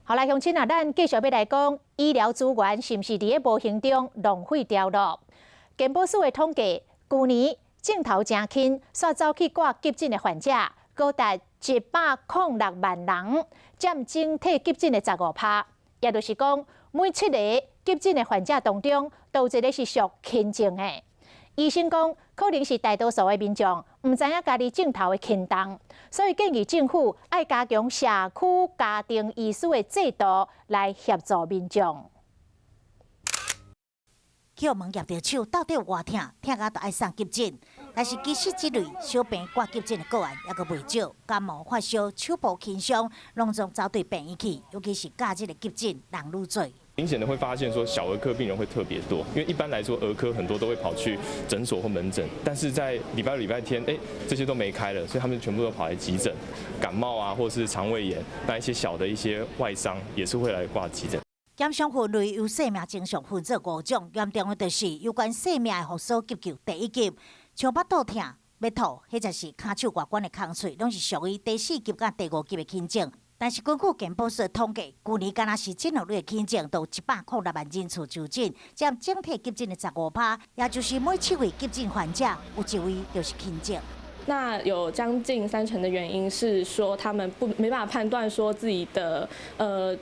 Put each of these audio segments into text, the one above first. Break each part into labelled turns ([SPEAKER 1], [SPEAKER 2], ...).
[SPEAKER 1] 好来，乡亲啊，咱继续要来讲医疗资源是毋是伫个无形中浪费掉了？健保署的统计，去年镜头真轻，煞走去挂急诊的患者高达106万人，占整体急诊的15%。也就是讲，每7个急诊的患者当中，都有一个是属轻症的。医生讲，可能是大多数的民众唔知影家己镜头的轻重，所以建议政府爱加强社区家庭医师的制度来协助民众。
[SPEAKER 2] 去问叶着手到底偌痛，痛到都爱送急诊。但是其实这类小病挂急诊的个案也阁袂少，感冒、发烧、手部轻伤，拢总走对病院去，尤其是假日的急诊人愈多。
[SPEAKER 3] 明显的会发现说，小儿科病人会特别多，因为一般来说儿科很多都会跑去诊所或门诊，但是在礼拜六、礼拜天，这些都没开了，所以他们全部都跑来急诊。感冒啊，或是肠胃炎，那一些小的一些外伤也是会来挂急诊。
[SPEAKER 2] 减伤分类由生命正常分做5种，严重的就是有关生命的复苏急救第1级，像腹肚痛、要吐，或者是骹手外观的空喙，拢是属于第4级甲第5级的轻症。但是根据健保署的统计，去年敢若是诊疗类的轻症，都106万人次就诊，占整体急诊的15%，也就是每7位急诊患者有1位就是轻症。
[SPEAKER 4] 那有将近30%的原因是说他们没办法判断说自己的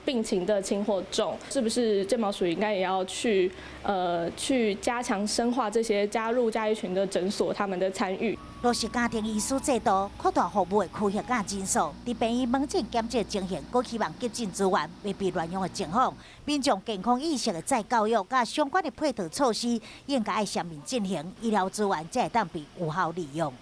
[SPEAKER 4] 病情的轻或重，是不是健保署应该也要去加强深化这些加入家医群的诊所他们的参与。
[SPEAKER 2] 落实家庭医师制度，扩大服务的区域甲诊所，伫病院门诊检测情形，佫希望急诊资源未被乱用的情况，民众健康意识的再教育，甲相关的配套措施，应该爱全面进行，医疗资源才会当被有效利用。